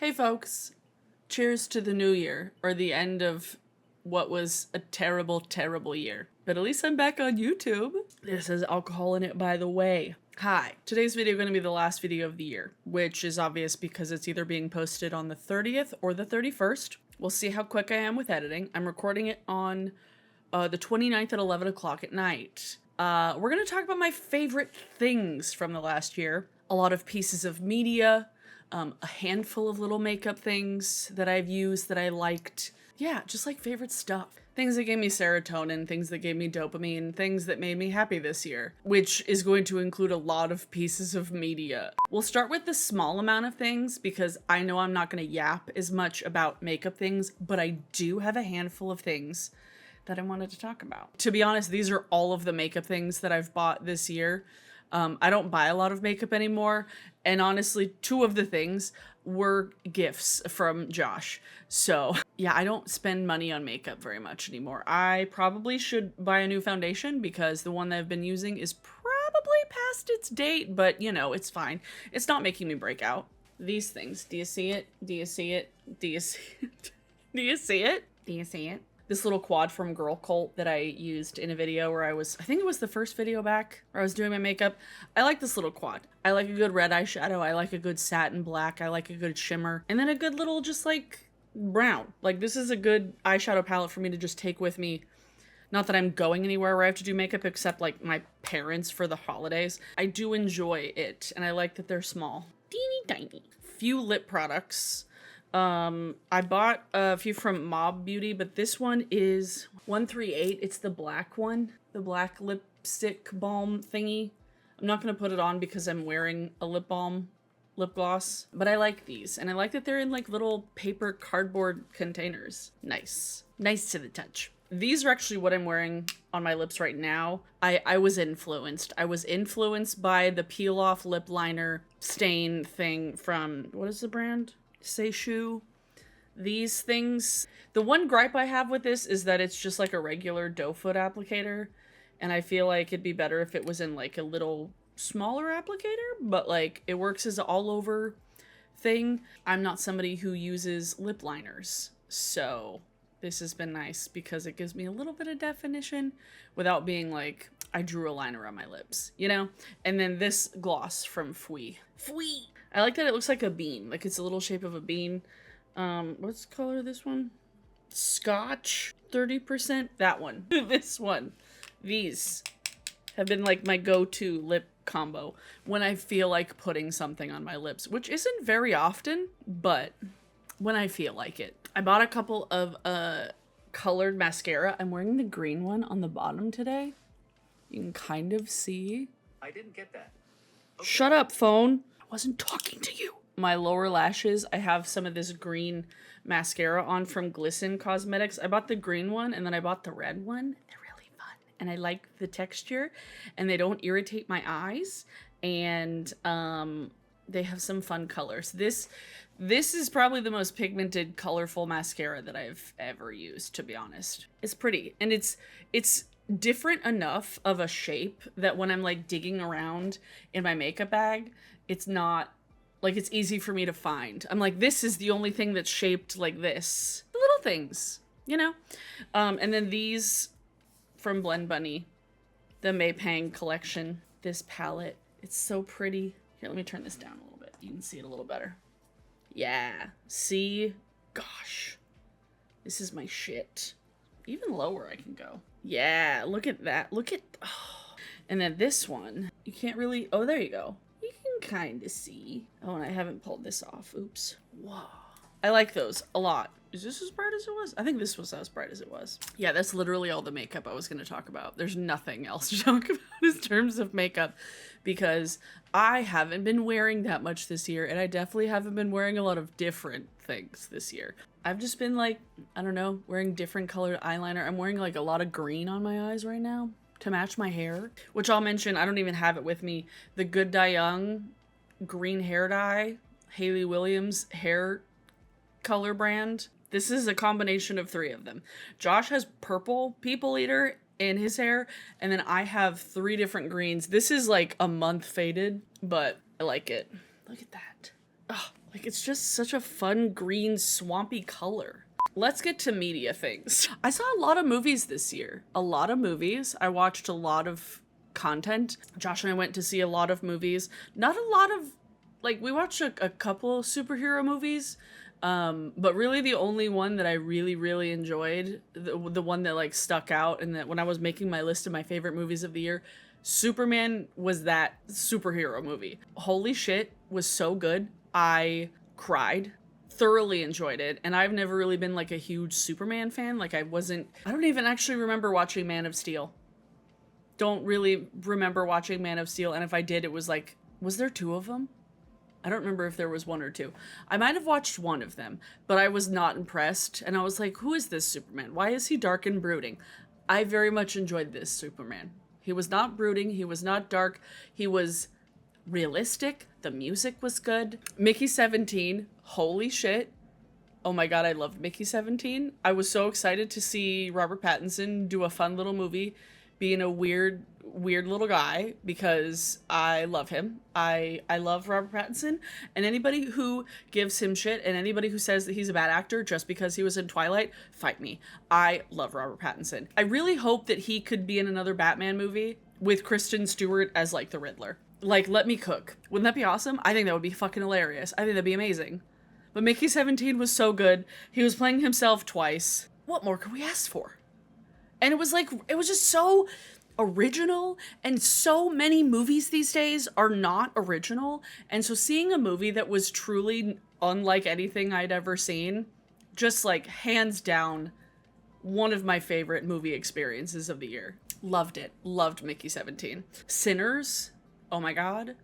Hey folks, cheers to the new year, or the end of what was a terrible, terrible year. But at least I'm back on YouTube. This has alcohol in it, by the way. Hi, today's video is going to be the last video of the year, which is obvious because it's either being posted on the 30th or the 31st. We'll see how quick I am with editing. I'm recording it on the 29th at 11 o'clock at night. We're going to talk about my favorite things from the last year. A lot of pieces of media, a handful of little makeup things that I've used that I liked. Yeah, just like favorite stuff. Things that gave me serotonin, things that gave me dopamine, things that made me happy this year, which is going to include a lot of pieces of media. We'll start with the small amount of things because I know I'm not going to yap as much about makeup things, but I do have a handful of things that I wanted to talk about. To be honest, these are all of the makeup things that I've bought this year. I don't buy a lot of makeup anymore, and honestly, two of the things were gifts from Josh. So yeah, I don't spend money on makeup very much anymore. I probably should buy a new foundation because the one that I've been using is probably past its date, but you know, it's fine. It's not making me break out. These things, do you see it? Do you see it? Do you see it? Do you see it? Do you see it? This little quad from Girl Cult that I used in a video where I think it was the first video back where I was doing my makeup. I like this little quad. I like a good red eyeshadow. I like a good satin black. I like a good shimmer. And then a good little just like brown. Like this is a good eyeshadow palette for me to just take with me. Not that I'm going anywhere where I have to do makeup except like my parents for the holidays. I do enjoy it and I like that they're small. Teeny tiny. Few lip products. I bought a few from Mob Beauty, but this one is 138. It's the black one, the black lipstick balm thingy. I'm not going to put it on because I'm wearing a lip gloss, but I like these. And I like that they're in like little paper cardboard containers. Nice. Nice to the touch. These are actually what I'm wearing on my lips right now. I was influenced. I was influenced by the peel off lip liner stain thing from, what is the brand? Seishu. These things. The one gripe I have with this is that it's just like a regular doe foot applicator, and I feel like it'd be better if it was in like a little smaller applicator, but like it works as an all over thing. I'm not somebody who uses lip liners, so this has been nice because it gives me a little bit of definition without being like I drew a liner on my lips, you know? And then this gloss from Fui. I like that it looks like a bean. Like it's a little shape of a bean. What's the color of this one? Scotch, 30%. That one. This one. These have been like my go-to lip combo when I feel like putting something on my lips, which isn't very often, but when I feel like it. I bought a couple of colored mascara. I'm wearing the green one on the bottom today. You can kind of see. I didn't get that. Okay. Shut up, phone. Wasn't talking to you. My lower lashes, I have some of this green mascara on from Glisten Cosmetics. I bought the green one and then I bought the red one. They're really fun and I like the texture and they don't irritate my eyes, and they have some fun colors. This is probably the most pigmented, colorful mascara that I've ever used, to be honest. It's pretty and it's different enough of a shape that when I'm like digging around in my makeup bag, it's not like it's easy for me to find. I'm like, this is the only thing that's shaped like this. The little things, you know? And then these from Blend Bunny, the Maypang collection, this palette. It's so pretty. Here, let me turn this down a little bit. You can see it a little better. Yeah, see? Gosh, this is my shit. Even lower I can go. Yeah, look at that. Look at, oh. And then this one, you can't really, oh, there you go. You can kind of see. Oh, and I haven't pulled this off. Oops. Whoa. I like those a lot. Is this as bright as it was? I think this was as bright as it was. Yeah, that's literally all the makeup I was going to talk about. There's nothing else to talk about in terms of makeup because I haven't been wearing that much this year, and I definitely haven't been wearing a lot of different things this year. I've just been like, I don't know, wearing different colored eyeliner. I'm wearing like a lot of green on my eyes right now to match my hair, which I'll mention, I don't even have it with me. The Good Dye Young green hair dye, Hayley Williams hair color brand. This is a combination of three of them. Josh has purple People Eater in his hair, and then I have 3 different greens. This is like a month faded, but I like it. Look at that. Like, it's just such a fun green swampy color. Let's get to media things. I saw a lot of movies this year. A lot of movies. I watched a lot of content. Josh and I went to see a lot of movies. Not a lot of, like, we watched a couple superhero movies. But really the only one that I really, really enjoyed, the one that like stuck out, and that when I was making my list of my favorite movies of the year, Superman was that superhero movie. Holy shit, was so good. I cried, thoroughly enjoyed it, and I've never really been like a huge Superman fan. Like I don't even actually remember watching Man of Steel. Don't really remember watching Man of Steel, and if I did, it was like, was there two of them? I don't remember if there was one or two. I might have watched one of them, but I was not impressed, and I was like, who is this Superman? Why is he dark and brooding? I very much enjoyed this Superman. He was not brooding, he was not dark, he was realistic, the music was good. Mickey 17, holy shit. Oh my god, I loved Mickey 17. I was so excited to see Robert Pattinson do a fun little movie, being a weird little guy, because I love him. I love Robert Pattinson, and anybody who gives him shit and anybody who says that he's a bad actor just because he was in Twilight, fight me. I love Robert Pattinson. I really hope that he could be in another Batman movie with Kristen Stewart as like the Riddler. Like, let me cook. Wouldn't that be awesome? I think that would be fucking hilarious. I think that'd be amazing. But Mickey 17 was so good. He was playing himself twice. What more could we ask for? And it was like, it was just so original, and so many movies these days are not original. And so seeing a movie that was truly unlike anything I'd ever seen, just like hands down, one of my favorite movie experiences of the year. Loved it. Loved Mickey 17. Sinners. Oh my god.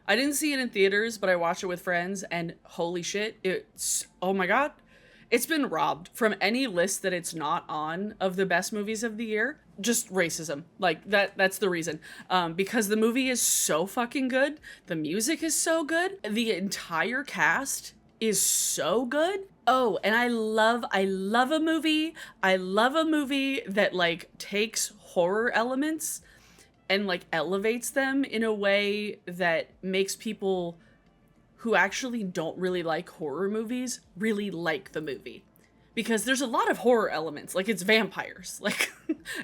I didn't see it in theaters, but I watched it with friends, and holy shit, oh my god. It's been robbed from any list that it's not on of the best movies of the year. Just racism. Like, that's the reason. Because the movie is so fucking good. The music is so good. The entire cast is so good. Oh, and I love a movie. I love a movie that, like, takes horror elements and, like, elevates them in a way that makes people who actually don't really like horror movies really like the movie. Because there's a lot of horror elements. Like, it's vampires. Like,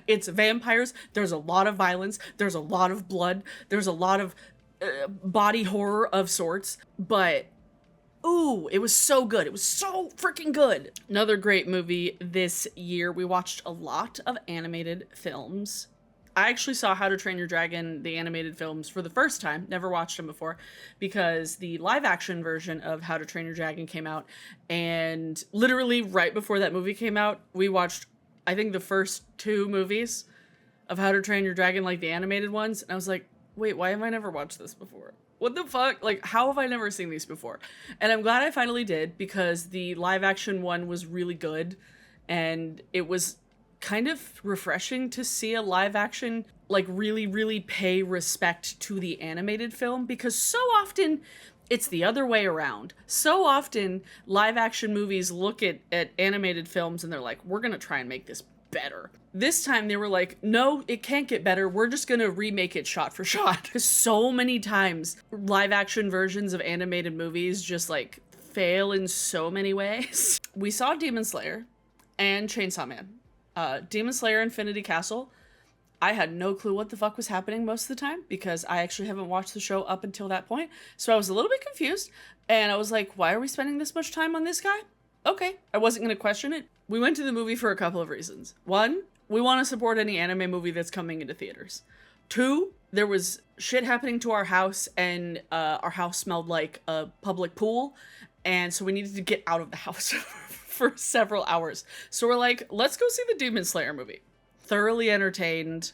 it's vampires. There's a lot of violence. There's a lot of blood. There's a lot of body horror of sorts. But, ooh, it was so good. It was so freaking good. Another great movie this year. We watched a lot of animated films. I actually saw How to Train Your Dragon, the animated films, for the first time. Never watched them before, because the live action version of How to Train Your Dragon came out. And literally right before that movie came out, we watched, I think, the first two movies of How to Train Your Dragon, like the animated ones. And I was like, wait, why have I never watched this before? What the fuck? Like, how have I never seen these before? And I'm glad I finally did, because the live action one was really good. And it was kind of refreshing to see a live action like really pay respect to the animated film, because so often it's the other way around. So often live action movies look at animated films and they're like, we're gonna try and make this better. This time they were like, no, it can't get better. We're just gonna remake it shot for shot. Because so many times live action versions of animated movies just like fail in so many ways. We saw Demon Slayer and Chainsaw Man. Demon Slayer Infinity Castle, I had no clue what the fuck was happening most of the time, because I actually haven't watched the show up until that point. So I was a little bit confused, and I was like, why are we spending this much time on this guy? Okay, I wasn't going to question it. We went to the movie for a couple of reasons. One, we want to support any anime movie that's coming into theaters. Two, there was shit happening to our house, and our house smelled like a public pool, and so we needed to get out of the house for several hours. So we're like, let's go see the Demon Slayer movie. Thoroughly entertained,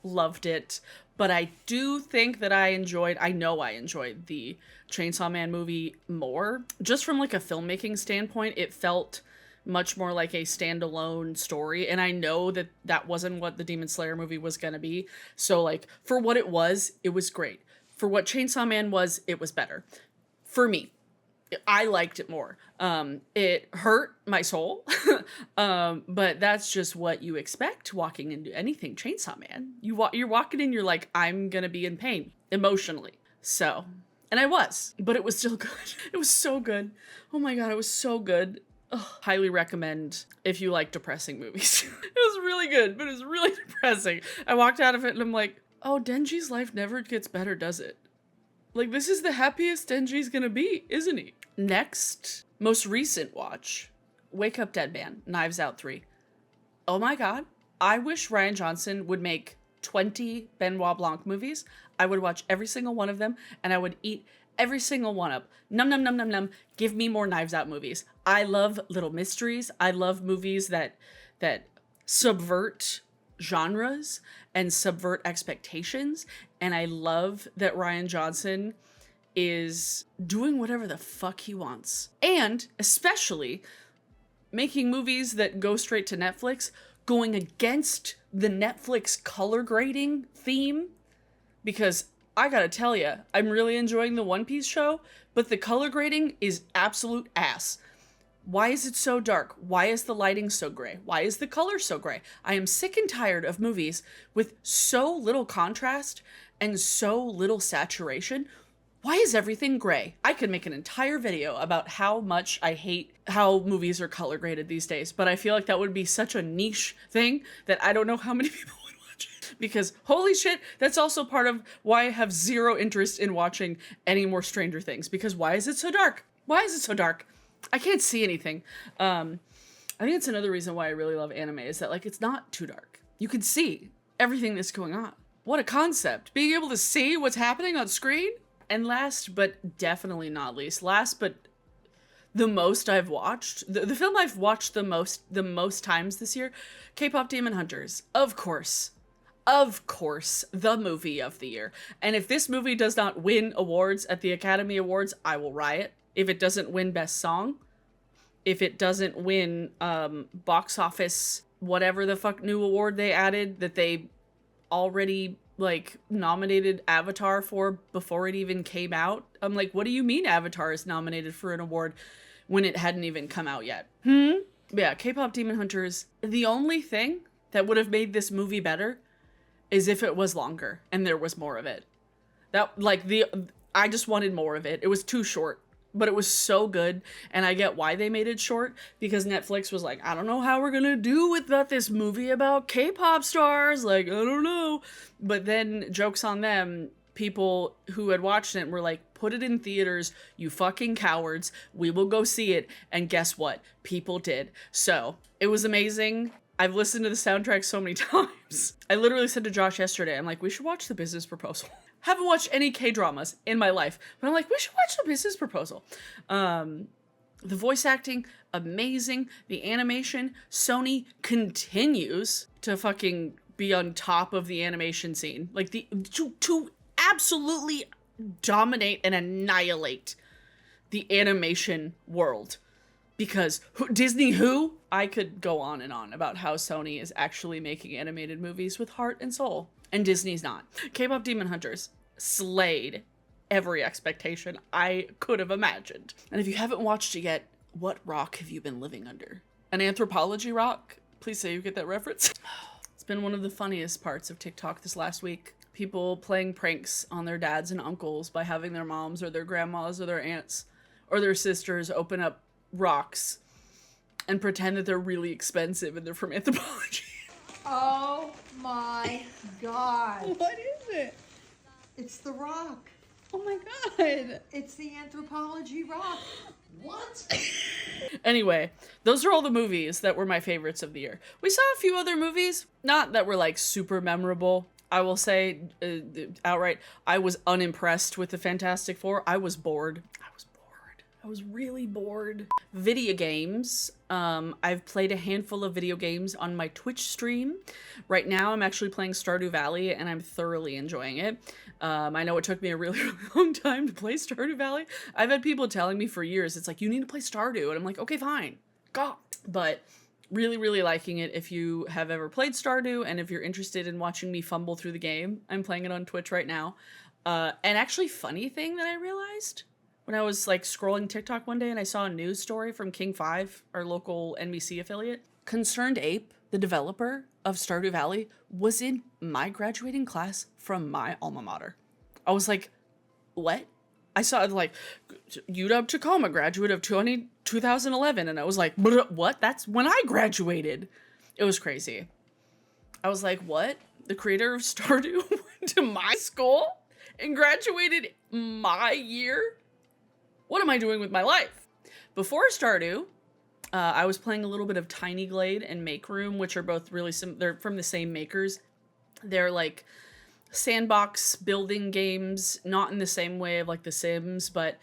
loved it, but I do think that I know I enjoyed the Chainsaw Man movie more. Just from like a filmmaking standpoint, it felt much more like a standalone story, and I know that that wasn't what the Demon Slayer movie was gonna be. So like, for what it was great. For what Chainsaw Man was, it was better. For me, I liked it more. It hurt my soul, but that's just what you expect walking into anything Chainsaw Man. You're walking in, you're like, I'm gonna be in pain emotionally. So And I was, but it was still good. It was so good. Oh my God, it was so good. Ugh. Highly recommend if you like depressing movies. It was really good, but it was really depressing. I walked out of it and I'm like, oh, Denji's life never gets better, does it? Like, this is the happiest Denji's gonna be, isn't he? Next, most recent watch, Wake Up Dead Man, Knives Out 3. Oh my God. I wish Rian Johnson would make 20 Benoit Blanc movies. I would watch every single one of them and I would eat every single one up. Num num num num num. Give me more Knives Out movies. I love little mysteries. I love movies that subvert genres and subvert expectations. And I love that Rian Johnson is doing whatever the fuck he wants. And especially making movies that go straight to Netflix, going against the Netflix color grading theme. Because I gotta tell you, I'm really enjoying the One Piece show, but the color grading is absolute ass. Why is it so dark? Why is the lighting so gray? Why is the color so gray? I am sick and tired of movies with so little contrast and so little saturation. Why is everything gray? I could make an entire video about how much I hate how movies are color graded these days, but I feel like that would be such a niche thing that I don't know how many people would watch it. Because holy shit, that's also part of why I have zero interest in watching any more Stranger Things. Because why is it so dark? Why is it so dark? I can't see anything. I think it's another reason why I really love anime is that, like, it's not too dark. You can see everything that's going on. What a concept. Being able to see what's happening on screen. And last, but definitely not least, the most I've watched, the film I've watched the most times this year, K-Pop Demon Hunters. Of course, the movie of the year. And if this movie does not win awards at the Academy Awards, I will riot. If it doesn't win Best Song, if it doesn't win box office, whatever the fuck new award they added that they already like nominated Avatar for before it even came out. I'm like, what do you mean Avatar is nominated for an award when it hadn't even come out yet? Yeah, K-Pop Demon Hunters. The only thing that would have made this movie better is if it was longer and there was more of it. I just wanted more of it. It was too short. But it was so good, and I get why they made it short, because Netflix was like, I don't know how we're gonna do without this movie about K-pop stars, like, I don't know. But then, joke's on them, people who had watched it were like, put it in theaters, you fucking cowards, we will go see it, and guess what? People did. So, it was amazing. I've listened to the soundtrack so many times. I literally said to Josh yesterday, I'm like, we should watch The Business Proposal. Haven't watched any K-dramas in my life, but I'm like, we should watch The Business Proposal. The voice acting, amazing. The animation, Sony continues to fucking be on top of the animation scene. Like, to absolutely dominate and annihilate the animation world. Because Disney who? I could go on and on about how Sony is actually making animated movies with heart and soul. And Disney's not. K-Pop Demon Hunters slayed every expectation I could have imagined. And if you haven't watched it yet, what rock have you been living under? An anthropology rock? Please say you get that reference. It's been one of the funniest parts of TikTok this last week. People playing pranks on their dads and uncles by having their moms or their grandmas or their aunts or their sisters open up rocks and pretend that they're really expensive and they're from anthropology. Oh my God. What is it? It's the rock. Oh my God. It's the anthropology rock. What? Anyway, those are all the movies that were my favorites of the year. We saw a few other movies, not that were like super memorable. I will say outright, I was unimpressed with the Fantastic Four. I was bored. I was really bored. Video games. I've played a handful of video games on my Twitch stream. Right now, I'm actually playing Stardew Valley, and I'm thoroughly enjoying it. I know it took me a really, really long time to play Stardew Valley. I've had people telling me for years, it's like, you need to play Stardew. And I'm like, okay, fine. Go. But really, really liking it. If you have ever played Stardew, and if you're interested in watching me fumble through the game, I'm playing it on Twitch right now. And actually, funny thing that I realized when I was like scrolling TikTok one day and I saw a news story from King 5, our local NBC affiliate. Concerned Ape, the developer of Stardew Valley, was in my graduating class from my alma mater. I was like, what? I saw like UW Tacoma, graduate of 2011, and I was like, what? That's when I graduated. It was crazy. I was like, what? The creator of Stardew went to my school and graduated my year? What am I doing with my life? Before Stardew, I was playing a little bit of Tiny Glade and Make Room, which are both really they're from the same makers. They're like sandbox building games, not in the same way of like The Sims, but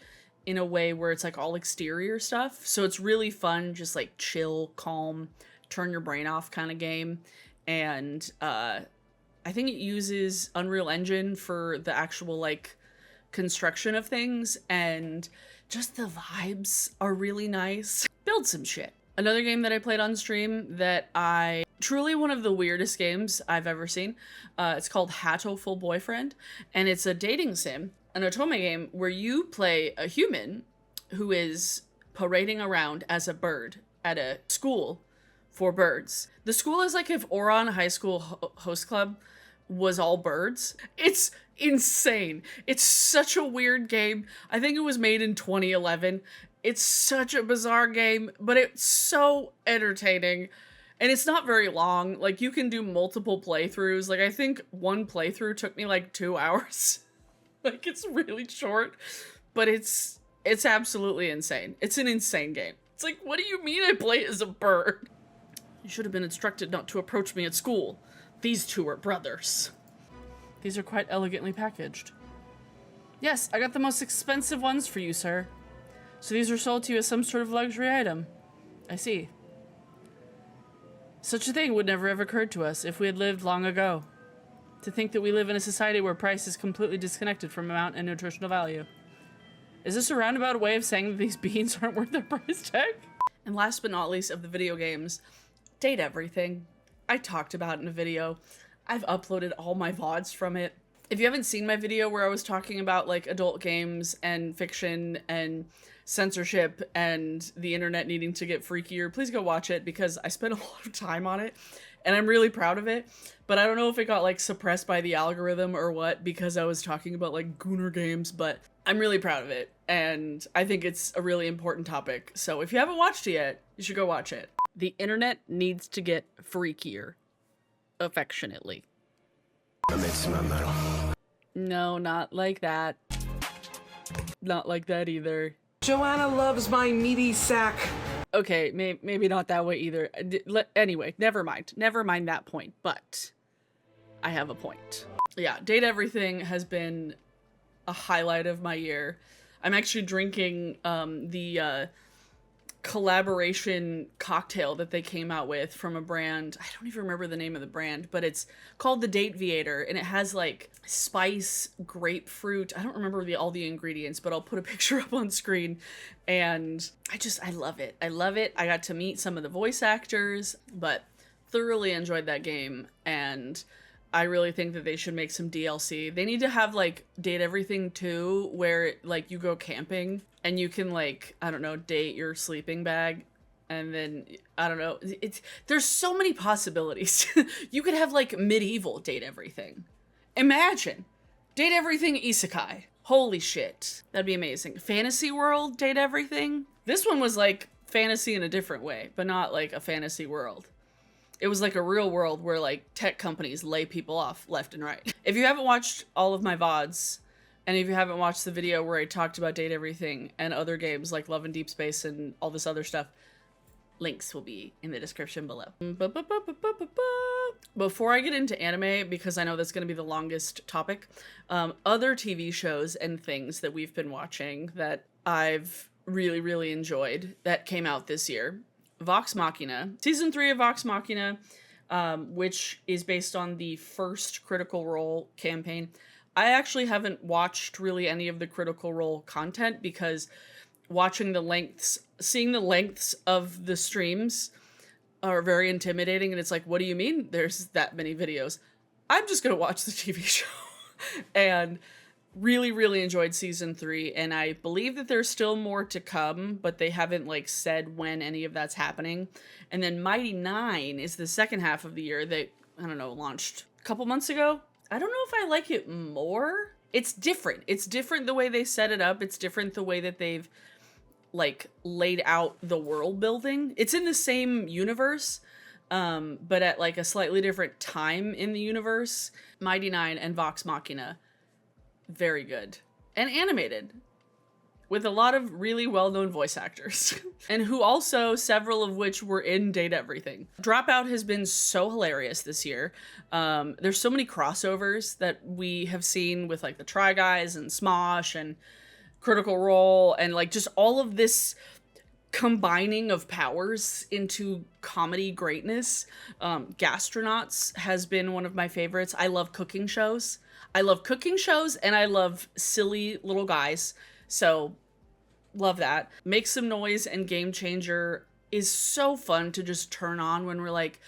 in a way where it's like all exterior stuff. So it's really fun, just like chill, calm, turn your brain off kind of game. And I think it uses Unreal Engine for the actual like construction of things, and just the vibes are really nice. Build some shit. Another game that I played on stream that truly one of the weirdest games I've ever seen. It's called Hatoful Boyfriend, and it's a dating sim, an otome game where you play a human who is parading around as a bird at a school for birds. The school is like if Oron High School Host Club was all birds. It's insane. It's such a weird game. I think it was made in 2011. It's such a bizarre game, but it's so entertaining. And it's not very long. Like, you can do multiple playthroughs. Like, I think one playthrough took me like 2 hours. Like, it's really short, but it's absolutely insane. It's an insane game. It's like, what do you mean I play as a bird? You should have been instructed not to approach me at school. These two are brothers. These are quite elegantly packaged. Yes, I got the most expensive ones for you, sir. So these are sold to you as some sort of luxury item. I see. Such a thing would never have occurred to us if we had lived long ago. To think that we live in a society where price is completely disconnected from amount and nutritional value. Is this a roundabout way of saying that these beans aren't worth their price tag? And last but not least of the video games, Date Everything. I talked about it in a video. I've uploaded all my VODs from it. If you haven't seen my video where I was talking about like adult games and fiction and censorship and the internet needing to get freakier, please go watch it because I spent a lot of time on it and I'm really proud of it. But I don't know if it got like suppressed by the algorithm or what because I was talking about like Gooner games, but I'm really proud of it and I think it's a really important topic. So if you haven't watched it yet, you should go watch it. The internet needs to get freakier. Affectionately. No, not like that. Not like that either. Joanna loves my meaty sack. Okay, maybe not that way either. Anyway, never mind. Never mind that point, but I have a point. Yeah, Date Everything has been a highlight of my year. I'm actually drinking the collaboration cocktail that they came out with from a brand. I don't even remember the name of the brand, but it's called the Date Viator, and it has like spice, grapefruit. I don't remember all the ingredients, but I'll put a picture up on screen. And I love it. I love it. I got to meet some of the voice actors, but thoroughly enjoyed that game. And I really think that they should make some DLC. They need to have like Date Everything 2 where like you go camping and you can like, I don't know, date your sleeping bag. And then, I don't know, there's so many possibilities. You could have like medieval Date Everything. Imagine. Date Everything Isekai. Holy shit. That'd be amazing. Fantasy World Date Everything. This one was like fantasy in a different way, but not like a fantasy world. It was like a real world where like tech companies lay people off left and right. If you haven't watched all of my VODs, and if you haven't watched the video where I talked about Date Everything and other games like Love and Deep Space and all this other stuff, links will be in the description below. Before I get into anime, because I know that's going to be the longest topic, other TV shows and things that we've been watching that I've really, really enjoyed that came out this year. Vox Machina. Season 3 of Vox Machina, which is based on the first Critical Role campaign. I actually haven't watched really any of the Critical Role content because seeing the lengths of the streams are very intimidating, and it's like, what do you mean there's that many videos? I'm just gonna watch the TV show. And really, really enjoyed season 3, and I believe that there's still more to come, but they haven't like said when any of that's happening. And then Mighty 9 is the second half of the year that, I don't know, launched a couple months ago. I don't know if I like it more it's different. It's different the way they set it up. It's different the way that they've like laid out the world building. It's in the same universe, but at like a slightly different time in the universe. Mighty Nine and Vox Machina, very good. And animated, with a lot of really well-known voice actors. And who also, several of which were in Date Everything. Dropout has been so hilarious this year. There's so many crossovers that we have seen with like the Try Guys and Smosh and Critical Role, and like just all of this combining of powers into comedy greatness. Gastronauts has been one of my favorites. I love cooking shows. I love cooking shows and I love silly little guys. So love that. Make Some Noise and Game Changer is so fun to just turn on when we're like,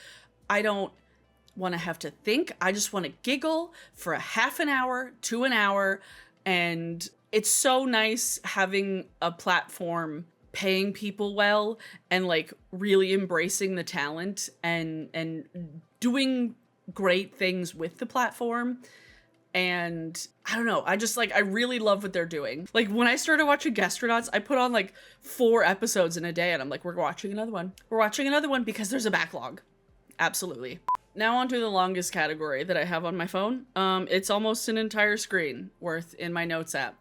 I don't want to have to think. I just want to giggle for a half an hour to an hour. And it's so nice having a platform paying people well and like really embracing the talent and doing great things with the platform. And I don't know, I really love what they're doing. Like when I started watching Gastronauts, I put on like 4 episodes in a day and I'm like, we're watching another one. We're watching another one because there's a backlog. Absolutely. Now on to the longest category that I have on my phone. It's almost an entire screen worth in my notes app.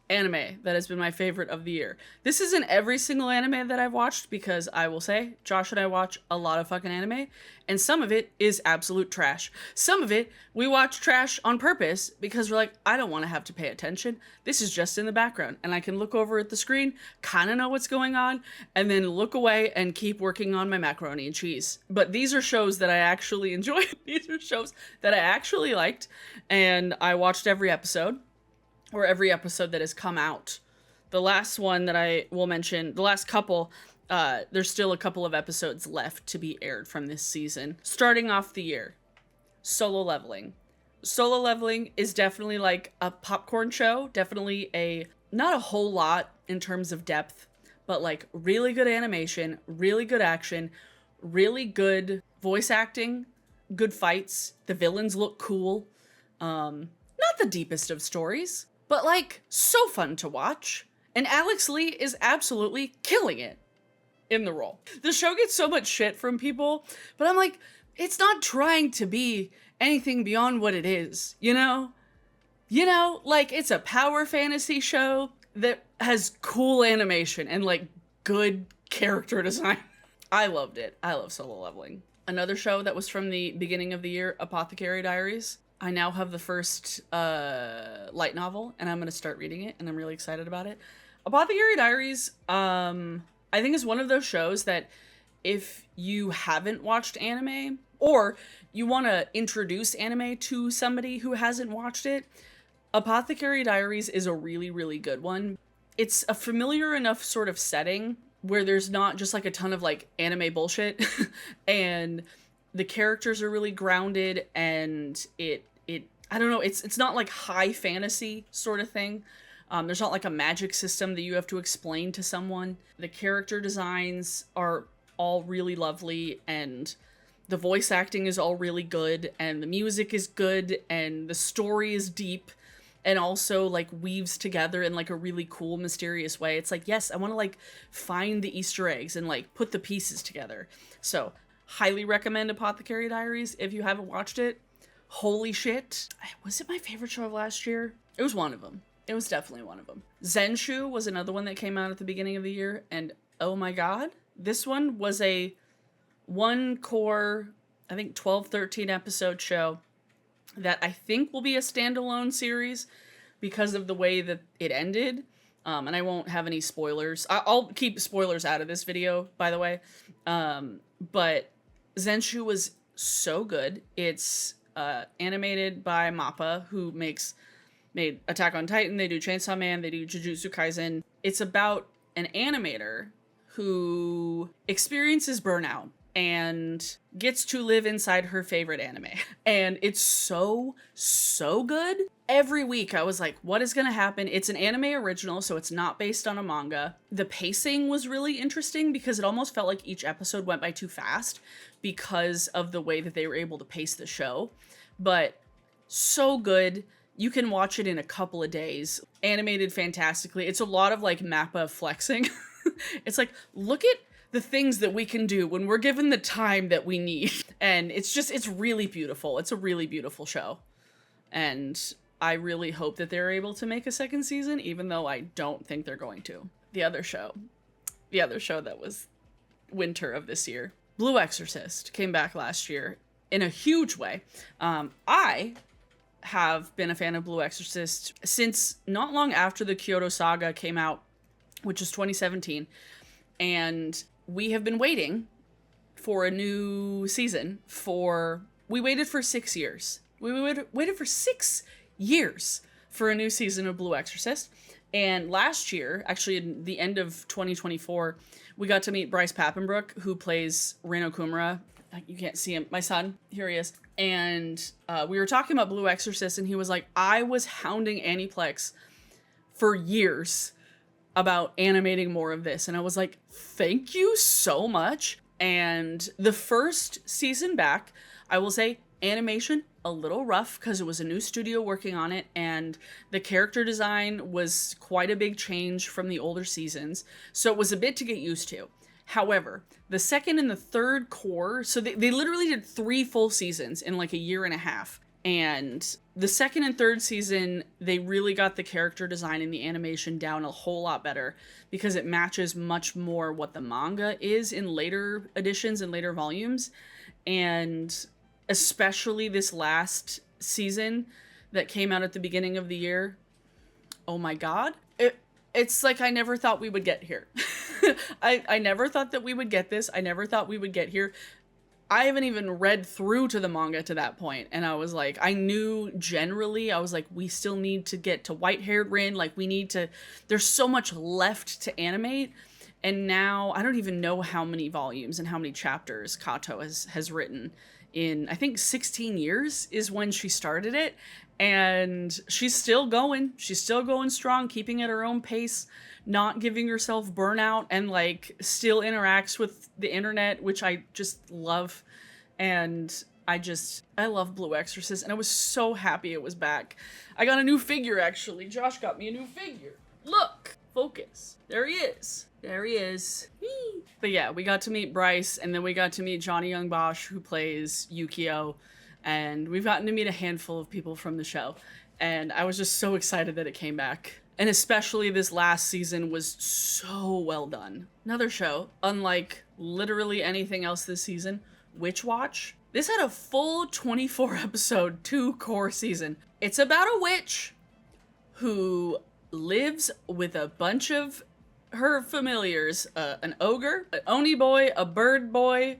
Anime that has been my favorite of the year. This isn't every single anime that I've watched because I will say Josh and I watch a lot of fucking anime and some of it is absolute trash. Some of it we watch trash on purpose because we're like, I don't want to have to pay attention. This is just in the background and I can look over at the screen, kind of know what's going on, and then look away and keep working on my macaroni and cheese. But these are shows that I actually enjoy. These are shows that I actually liked and I watched every episode. Or every episode that has come out. The last one that I will mention, the last couple, there's still a couple of episodes left to be aired from this season. Starting off the year, Solo Leveling. Solo Leveling is definitely like a popcorn show. Definitely not a whole lot in terms of depth, but like really good animation, really good action, really good voice acting, good fights. The villains look cool. Not the deepest of stories, but like so fun to watch. And Alex Lee is absolutely killing it in the role. The show gets so much shit from people, but I'm like, it's not trying to be anything beyond what it is, you know? You know, like it's a power fantasy show that has cool animation and like good character design. I loved it. I love Solo Leveling. Another show that was from the beginning of the year, Apothecary Diaries. I now have the first light novel, and I'm going to start reading it, and I'm really excited about it. Apothecary Diaries, I think is one of those shows that if you haven't watched anime, or you want to introduce anime to somebody who hasn't watched it, Apothecary Diaries is a really, really good one. It's a familiar enough sort of setting where there's not just like a ton of like anime bullshit, and the characters are really grounded, and I don't know, it's not like high fantasy sort of thing. There's not like a magic system that you have to explain to someone. The character designs are all really lovely, and the voice acting is all really good, and the music is good, and the story is deep, and also like weaves together in like a really cool, mysterious way. It's like, yes, I want to like find the Easter eggs and like put the pieces together. So highly recommend Apothecary Diaries if you haven't watched it. Holy shit. Was it my favorite show of last year? It was one of them. It was definitely one of them. Zenshu was another one that came out at the beginning of the year, and oh my god, this one was a one core, I think 12, 13 episode show that I think will be a standalone series because of the way that it ended. And I won't have any spoilers. I'll keep spoilers out of this video, by the way. But Zenshu was so good. It's animated by MAPPA, who made Attack on Titan. They do Chainsaw Man. They do Jujutsu Kaisen. It's about an animator who experiences burnout and gets to live inside her favorite anime. And it's so, so good. Every week I was like, what is gonna happen? It's an anime original, so it's not based on a manga. The pacing was really interesting because it almost felt like each episode went by too fast because of the way that they were able to pace the show. But so good. You can watch it in a couple of days. Animated fantastically. It's a lot of like Mappa flexing. It's like, look at the things that we can do when we're given the time that we need. And it's really beautiful. It's a really beautiful show. And I really hope that they're able to make a second season, even though I don't think they're going to. The other show that was winter of this year, Blue Exorcist, came back last year in a huge way. I have been a fan of Blue Exorcist since not long after the Kyoto Saga came out, which is 2017. And we have been waiting for a new season we waited for 6 years. We waited for 6 years for a new season of Blue Exorcist. And last year, actually in the end of 2024, we got to meet Bryce Papenbrook, who plays Reno Kumara. You can't see him. My son, here he is. And we were talking about Blue Exorcist, and he was like, I was hounding Aniplex for years about animating more of this. And I was like, thank you so much. And the first season back, I will say, animation a little rough because it was a new studio working on it, and the character design was quite a big change from the older seasons, so it was a bit to get used to. However, the second and the third core, so they literally did 3 full seasons in like a year and a half, and the second and third season, they really got the character design and the animation down a whole lot better because it matches much more what the manga is in later editions and later volumes. And especially this last season that came out at the beginning of the year. Oh my God. It's like I never thought we would get here. I never thought that we would get this. I never thought we would get here. I haven't even read through to the manga to that point. And I was like, I knew generally, I was like, we still need to get to white-haired Rin. Like there's so much left to animate. And now I don't even know how many volumes and how many chapters Kato has written. In, I think 16 years is when she started it, and she's still going strong, keeping at her own pace, not giving herself burnout, and like still interacts with the internet, which I just love. And I love Blue Exorcist, and I was so happy it was back. I got a new figure, actually. Josh got me a new figure. Look, focus. There he is. Whee! But yeah, we got to meet Bryce, and then we got to meet Johnny Young Bosch, who plays Yukio, and we've gotten to meet a handful of people from the show, and I was just so excited that it came back. And especially this last season was so well done. Another show, unlike literally anything else this season, Witch Watch. This had a full 24 episode 2-core season. It's about a witch who lives with a bunch of her familiars, an ogre, an oni boy, a bird boy,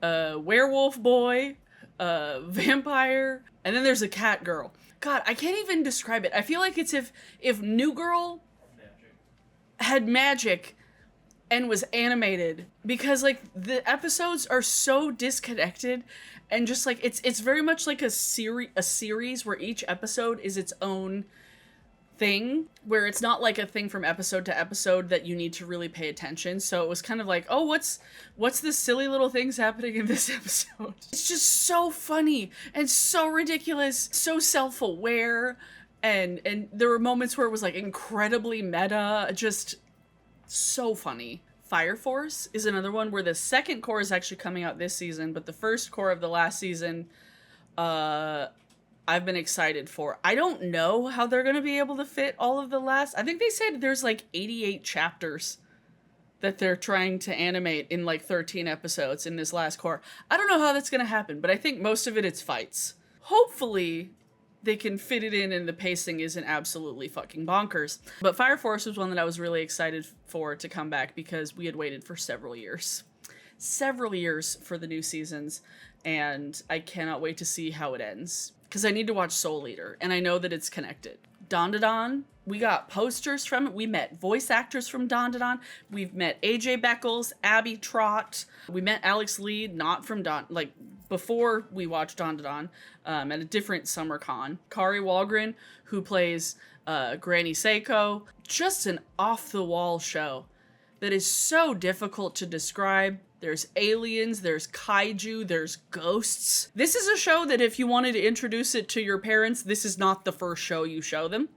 a werewolf boy, a vampire, and then there's a cat girl. God, I can't even describe it. I feel like it's if New Girl had magic and was animated, because like the episodes are so disconnected, and just like it's very much like a series where each episode is its own thing, where it's not like a thing from episode to episode that you need to really pay attention. So it was kind of like, oh, what's this silly little things happening in this episode? It's just so funny and so ridiculous, so self-aware, and there were moments where it was like incredibly meta, just so funny. Fire Force is another one where the second core is actually coming out this season, but the first core of the last season, I've been excited for. I don't know how they're going to be able to fit all of the last... I think they said there's like 88 chapters that they're trying to animate in like 13 episodes in this last core. I don't know how that's going to happen, but I think most of it's fights. Hopefully they can fit it in and the pacing isn't absolutely fucking bonkers. But Fire Force was one that I was really excited for to come back because we had waited for several years for the new seasons, and I cannot wait to see how it ends. Because I need to watch Soul Eater, and I know that it's connected. Dandadan, we got posters from it. We met voice actors from Dandadan. We've met AJ Beckles, Abby Trott. We met Alex Lee, not from before we watched Dandadan, at a different summer con. Kari Walgren, who plays Granny Seiko. Just an off-the-wall show. that is so difficult to describe. There's aliens, there's kaiju, there's ghosts. This is a show that if you wanted to introduce it to your parents, this is not the first show you show them.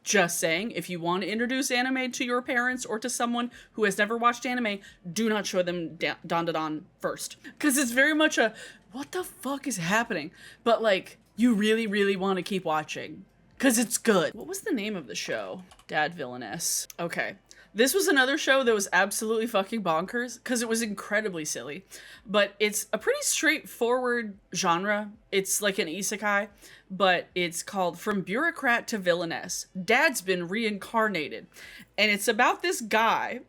Just saying, if you want to introduce anime to your parents or to someone who has never watched anime, do not show them Dandadan first. Because it's very much a, what the fuck is happening? But like, you really, really want to keep watching. Because it's good. What was the name of the show? Dad Villainess. Okay. This was another show that was absolutely fucking bonkers because it was incredibly silly. But it's a pretty straightforward genre. It's like an isekai, but it's called From Bureaucrat to Villainess. Dad's been reincarnated. And it's about this guy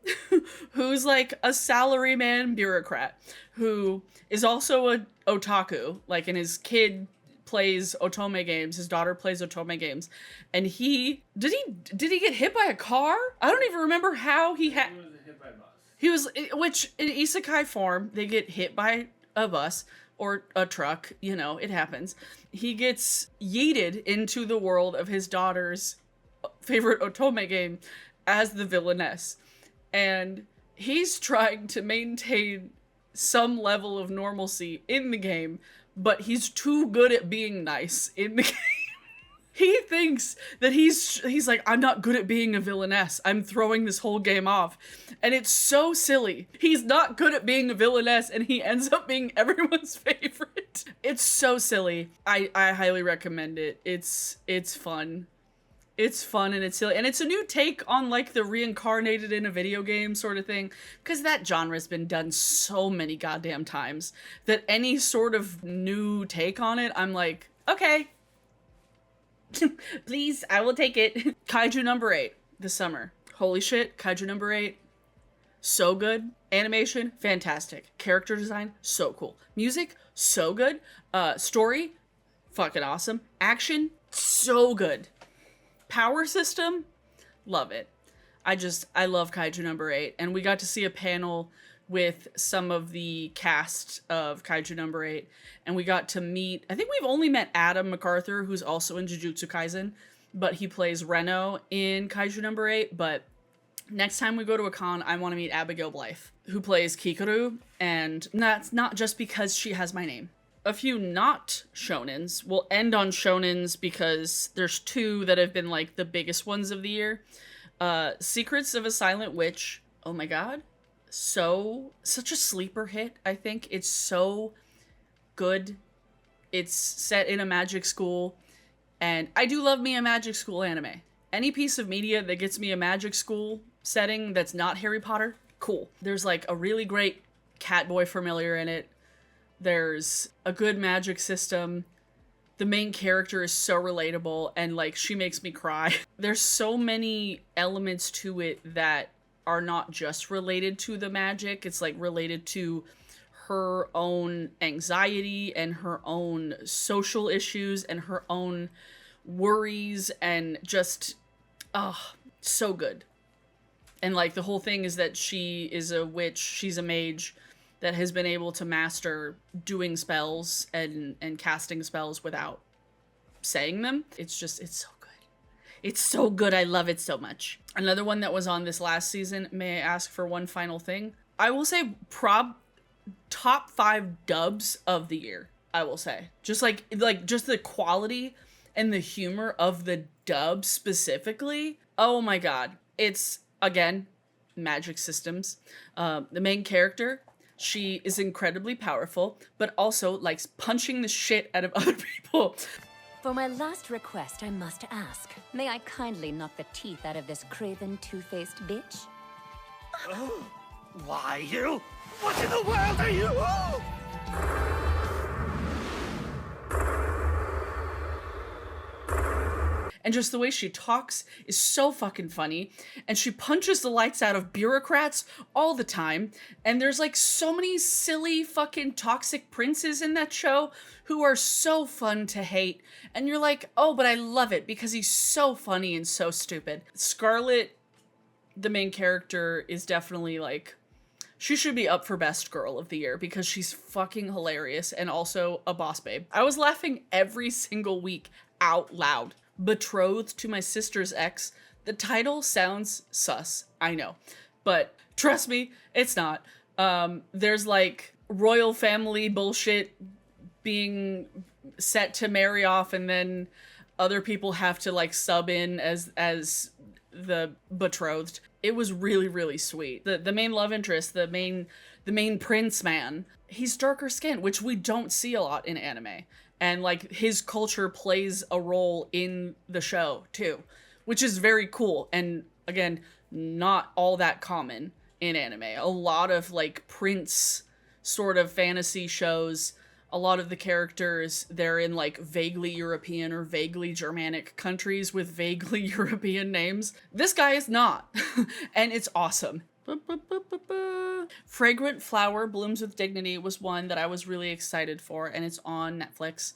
who's like a salaryman bureaucrat who is also a otaku, like, and his kid plays otome games. His daughter plays otome games, and he did he get hit by a car? I don't even remember how he had. He was hit by a bus. He was, which in isekai form they get hit by a bus or a truck. You know, it happens. He gets yeeted into the world of his daughter's favorite otome game as the villainess, and he's trying to maintain some level of normalcy in the game. But he's too good at being nice in the game. He thinks that he's like, I'm not good at being a villainess. I'm throwing this whole game off. And it's so silly. He's not good at being a villainess and he ends up being everyone's favorite. It's so silly. I highly recommend it. It's fun. It's fun and it's silly. And it's a new take on like the reincarnated in a video game sort of thing. Because that genre's been done so many goddamn times that any sort of new take on it, I'm like, okay. Please, I will take it. Kaiju number 8 this summer. Holy shit, Kaiju number 8. So good. Animation, fantastic. Character design, so cool. Music, so good. Story, fucking awesome. Action, so good. Power system, love it. I love Kaiju number 8. And we got to see a panel with some of the cast of Kaiju number 8. And we got to meet, I think we've only met Adam MacArthur, who's also in Jujutsu Kaisen, but he plays Reno in Kaiju number 8. But next time we go to a con, I want to meet Abigail Blythe, who plays Kikaru. And that's not just because she has my name. A few not shonens. We'll end on shonens because there's 2 that have been like the biggest ones of the year. Secrets of a Silent Witch. Oh my god. Such a sleeper hit, I think. It's so good. It's set in a magic school. And I do love me a magic school anime. Any piece of media that gets me a magic school setting that's not Harry Potter, cool. There's like a really great Catboy familiar in it. There's a good magic system. The main character is so relatable and like she makes me cry. There's so many elements to it that are not just related to the magic. It's like related to her own anxiety and her own social issues and her own worries and just, so good. And like the whole thing is that she is a witch, she's a mage that has been able to master doing spells and casting spells without saying them. It's so good. It's so good. I love it so much. Another one that was on this last season, may I ask for one final thing? I will say top 5 dubs of the year, I will say. Just like just the quality and the humor of the dub specifically. Oh my god. It's, again, magic systems. The main character, she is incredibly powerful, but also likes punching the shit out of other people. For my last request, I must ask. May I kindly knock the teeth out of this craven, two-faced bitch? Why, you? What in the world are you? And just the way she talks is so fucking funny. And she punches the lights out of bureaucrats all the time. And there's like so many silly fucking toxic princes in that show who are so fun to hate. And you're like, oh, but I love it because he's so funny and so stupid. Scarlet, the main character, is definitely like, she should be up for best girl of the year because she's fucking hilarious and also a boss babe. I was laughing every single week out loud. Betrothed to my sister's ex. The title sounds sus, I know. But trust me, it's not. There's like royal family bullshit being set to marry off, and then other people have to like sub in as the betrothed. It was really, really sweet. The main love interest, the main prince man, he's darker skinned, which we don't see a lot in anime. And like his culture plays a role in the show too, which is very cool. And again, not all that common in anime. A lot of like prince sort of fantasy shows, a lot of the characters, they're in like vaguely European or vaguely Germanic countries with vaguely European names. This guy is not. And it's awesome. Fragrant Flower Blooms with Dignity was one that I was really excited for, and it's on Netflix.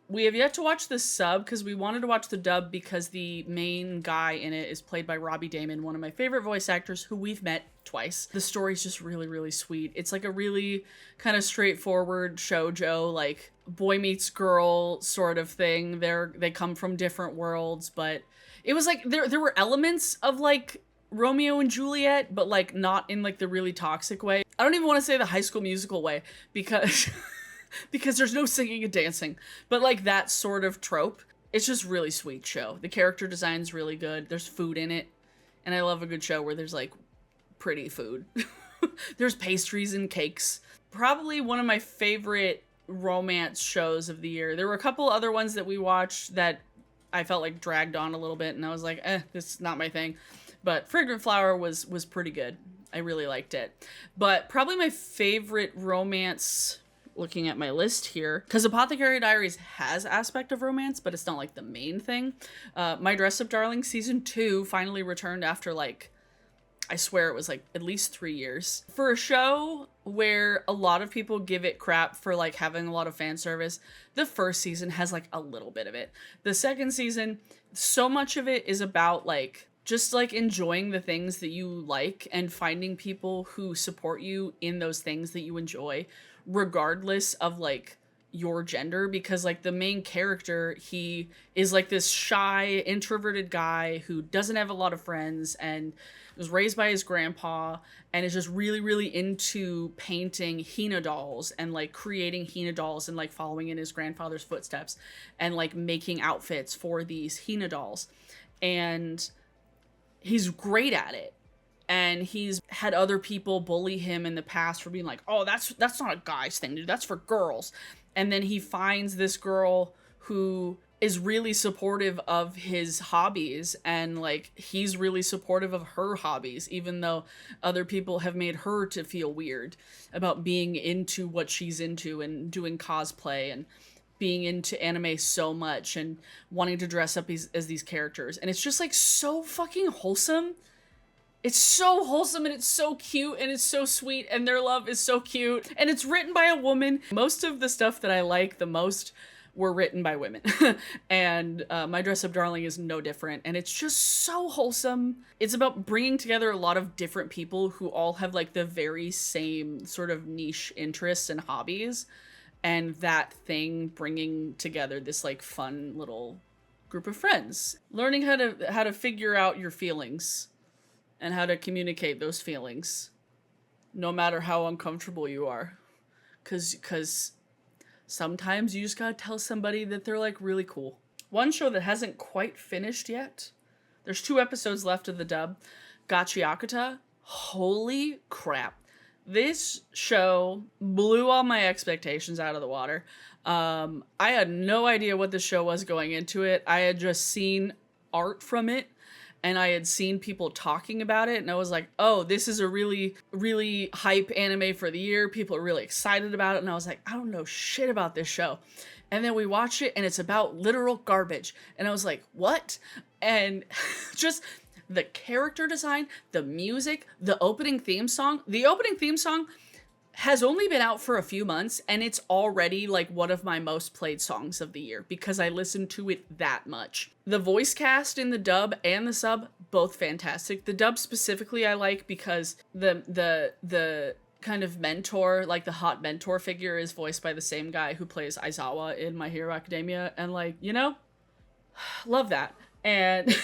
We have yet to watch the sub because we wanted to watch the dub because the main guy in it is played by Robbie Daymond, one of my favorite voice actors who we've met twice. The story's just really, really sweet. It's like a really kind of straightforward shoujo, like boy meets girl sort of thing. They come from different worlds, but it was like there were elements of like Romeo and Juliet, but like not in like the really toxic way. I don't even want to say the High School Musical way because because there's no singing and dancing, but like that sort of trope. It's just really sweet show. The character design's really good. There's food in it, and I love a good show where there's like pretty food. There's pastries and cakes. Probably one of my favorite romance shows of the year. There were a couple other ones that we watched that I felt like dragged on a little bit, and I was like, this is not my thing. But Fragrant Flower was pretty good. I really liked it. But probably my favorite romance, looking at my list here, because Apothecary Diaries has aspect of romance, but it's not like the main thing. My Dress Up Darling season 2 finally returned after like, I swear it was like at least 3 years. For a show where a lot of people give it crap for like having a lot of fan service, the first season has like a little bit of it. The second season, so much of it is about like just like enjoying the things that you like and finding people who support you in those things that you enjoy, regardless of like your gender, because like the main character, he is like this shy, introverted guy who doesn't have a lot of friends and was raised by his grandpa and is just really, really into painting Hina dolls and like creating Hina dolls and like following in his grandfather's footsteps and like making outfits for these Hina dolls. And he's great at it. And he's had other people bully him in the past for being like, oh, that's not a guy's thing, dude. That's for girls. And then he finds this girl who is really supportive of his hobbies, and like he's really supportive of her hobbies, even though other people have made her to feel weird about being into what she's into and doing cosplay and being into anime so much and wanting to dress up as these characters. And it's just like so fucking wholesome. It's so wholesome and it's so cute and it's so sweet and their love is so cute and it's written by a woman. Most of the stuff that I like the most were written by women. And My Dress Up Darling is no different, and it's just so wholesome. It's about bringing together a lot of different people who all have like the very same sort of niche interests and hobbies, and that thing bringing together this like fun little group of friends, learning how to figure out your feelings and how to communicate those feelings no matter how uncomfortable you are, cuz sometimes you just gotta tell somebody that they're like really cool. One show that hasn't quite finished yet, there's 2 episodes left of the dub, Gachiakuta. Holy crap. This show blew all my expectations out of the water. I had no idea what this show was going into it. I had just seen art from it, and I had seen people talking about it, and I was like, oh, this is a really, really hype anime for the year. People are really excited about it, and I was like, I don't know shit about this show. And then we watch it, and it's about literal garbage. And I was like, what? And just the character design, the music, the opening theme song. The opening theme song has only been out for a few months, and it's already like one of my most played songs of the year because I listened to it that much. The voice cast in the dub and the sub, both fantastic. The dub specifically I like because the kind of mentor, like the hot mentor figure, is voiced by the same guy who plays Aizawa in My Hero Academia, and like, you know, love that. And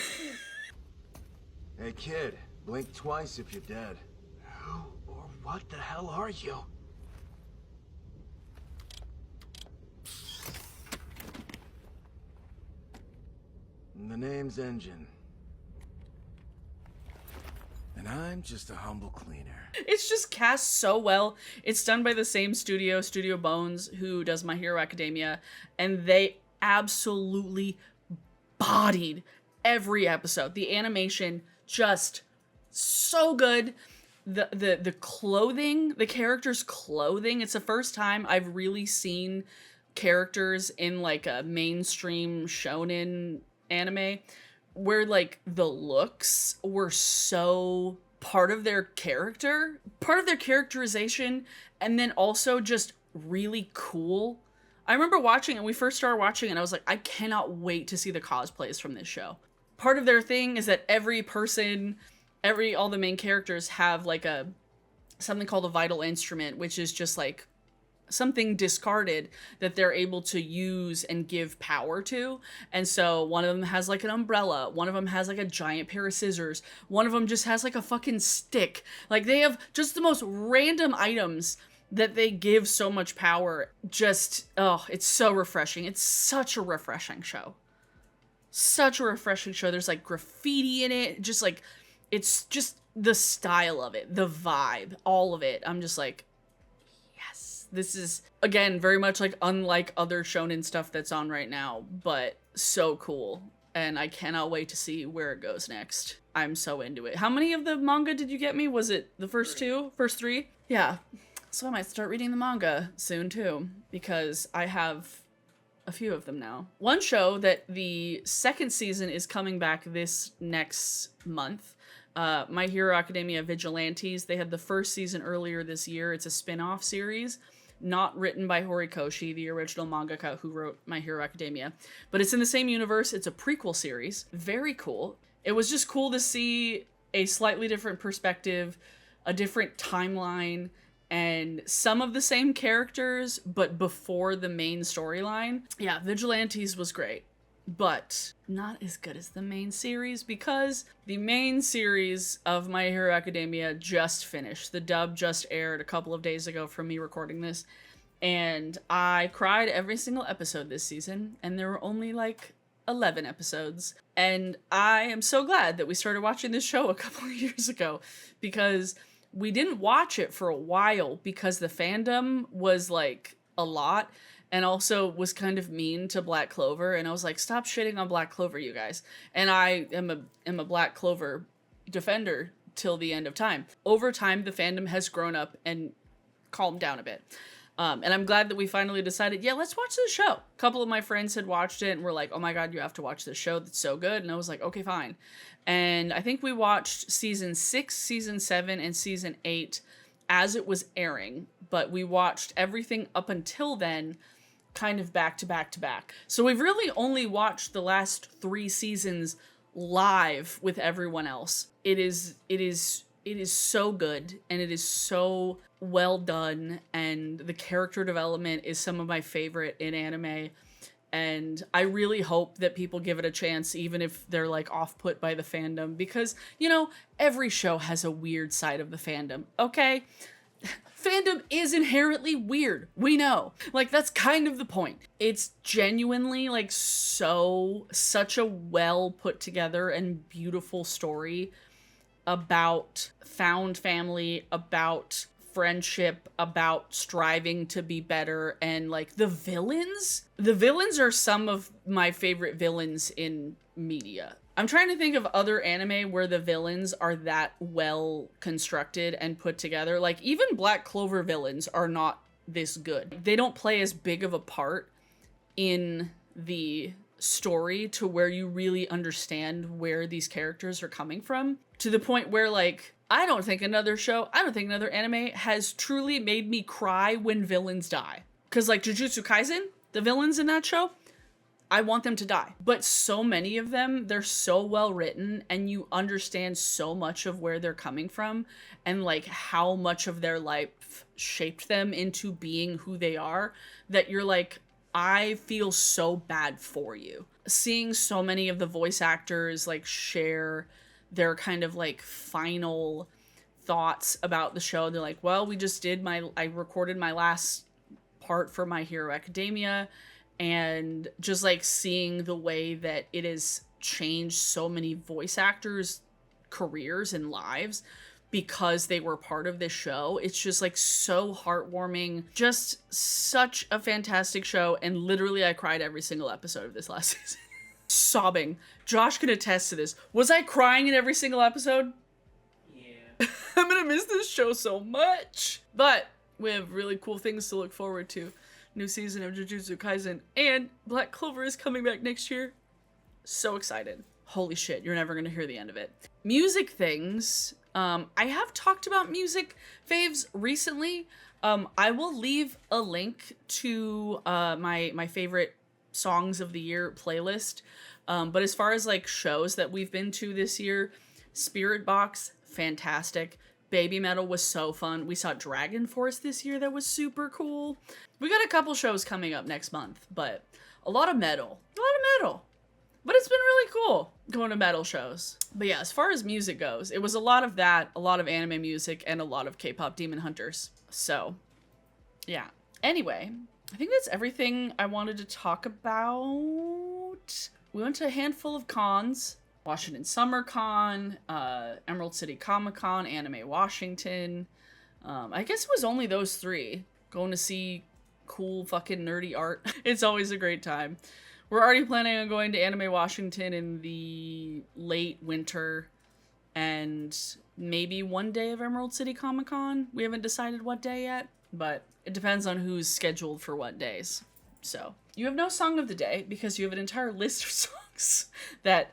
Hey kid, Blink twice if you're dead. Who or what the hell are you? And the name's Engine. And I'm just a humble cleaner. It's just cast so well. It's done by the same studio, Studio Bones, who does My Hero Academia, and they absolutely bodied every episode. The animation just so good. The clothing, the characters' clothing. It's the first time I've really seen characters in like a mainstream shonen anime where like the looks were so part of their character, part of their characterization, and then also just really cool. I remember watching it, we first started watching it, and I was like, I cannot wait to see the cosplays from this show. Part of their thing is that every person, all the main characters have like something called a vital instrument, which is just like something discarded that they're able to use and give power to. And so one of them has like an umbrella, one of them has like a giant pair of scissors, one of them just has like a fucking stick. Like they have just the most random items that they give so much power. Just, oh, it's so refreshing. It's such a refreshing show. Such a refreshing show. There's like graffiti in it, just like, it's just the style of it, the vibe, all of it. I'm just like, this is, again, very much like unlike other shonen stuff that's on right now, but so cool. And I cannot wait to see where it goes next. I'm so into it. How many of the manga did you get me? Was it the first two? First three? Yeah. So I might start reading the manga soon too, because I have a few of them now. One show that the second season is coming back this next month. My Hero Academia Vigilantes. They had the first season earlier this year. It's a spin-off series, not written by Horikoshi, the original mangaka who wrote My Hero Academia, but it's in the same universe. It's a prequel series. Very cool. It was just cool to see a slightly different perspective, a different timeline, and some of the same characters, but before the main storyline. Yeah, Vigilantes was great, but not as good as the main series, because the main series of My Hero Academia just finished. The dub just aired a couple of days ago from me recording this, and I cried every single episode this season, and there were only like 11 episodes. And I am so glad that we started watching this show a couple of years ago, because we didn't watch it for a while because the fandom was like a lot, and also was kind of mean to Black Clover, and I was like, stop shitting on Black Clover, you guys. And I am a Black Clover defender till the end of time. Over time, the fandom has grown up and calmed down a bit. And I'm glad that we finally decided, yeah, let's watch this show. A couple of my friends had watched it and were like, oh my god, you have to watch this show, that's so good. And I was like, okay, fine. And I think we watched season 6, season 7, and season 8 as it was airing, but we watched everything up until then kind of back to back to back. So we've really only watched the last 3 seasons live with everyone else. It is so good, and it is so well done, and the character development is some of my favorite in anime. And I really hope that people give it a chance, even if they're like off-put by the fandom, because, you know, every show has a weird side of the fandom, okay? Fandom is inherently weird. We know. Like, that's kind of the point. It's genuinely like such a well put together and beautiful story about found family, about friendship, about striving to be better, and like the villains are some of my favorite villains in media. I'm trying to think of other anime where the villains are that well constructed and put together. Like, even Black Clover villains are not this good. They don't play as big of a part in the story to where you really understand where these characters are coming from, to the point where, like, I don't think another anime has truly made me cry when villains die. Because, like, Jujutsu Kaisen, the villains in that show, I want them to die. But so many of them, they're so well written, and you understand so much of where they're coming from, and like how much of their life shaped them into being who they are, that you're like, I feel so bad for you. Seeing so many of the voice actors like share their kind of like final thoughts about the show. They're like, well, I recorded my last part for My Hero Academia, and just like seeing the way that it has changed so many voice actors' careers and lives because they were part of this show. It's just like so heartwarming, just such a fantastic show. And literally I cried every single episode of this last season. Sobbing. Josh can attest to this. Was I crying in every single episode? Yeah. I'm gonna miss this show so much. But we have really cool things to look forward to. New season of Jujutsu Kaisen, and Black Clover is coming back next year. So excited. Holy shit, you're never gonna hear the end of it. Music things. I have talked about music faves recently. I will leave a link to my favorite songs of the year playlist. But as far as like shows that we've been to this year, Spirit Box, fantastic. Baby Metal was so fun. We saw Dragon Force this year. That was super cool. We got a couple shows coming up next month, but a lot of metal. But it's been really cool going to metal shows. But yeah, as far as music goes, it was a lot of that, a lot of anime music, and a lot of K-pop Demon Hunters. So, yeah. Anyway, I think that's everything I wanted to talk about. We went to a handful of cons. Washington Summer Con, Emerald City Comic Con, Anime Washington. I guess it was only those three. Going to see cool fucking nerdy art. It's always a great time. We're already planning on going to Anime Washington in the late winter, and maybe one day of Emerald City Comic Con. We haven't decided what day yet, but it depends on who's scheduled for what days. So, you have no song of the day because you have an entire list of songs that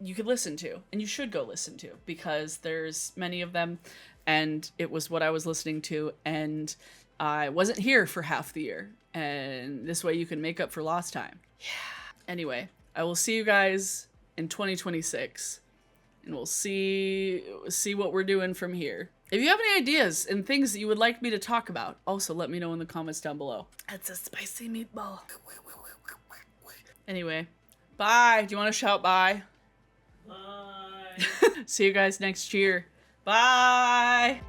you could listen to, and you should go listen to, because there's many of them, and it was what I was listening to, and I wasn't here for half the year, and this way you can make up for lost time. Yeah. Anyway, I will see you guys in 2026, and we'll see what we're doing from here. If you have any ideas and things that you would like me to talk about, also let me know in the comments down below. That's a spicy meatball. Anyway, bye. Do you want to shout bye? Bye. See you guys next year. Bye.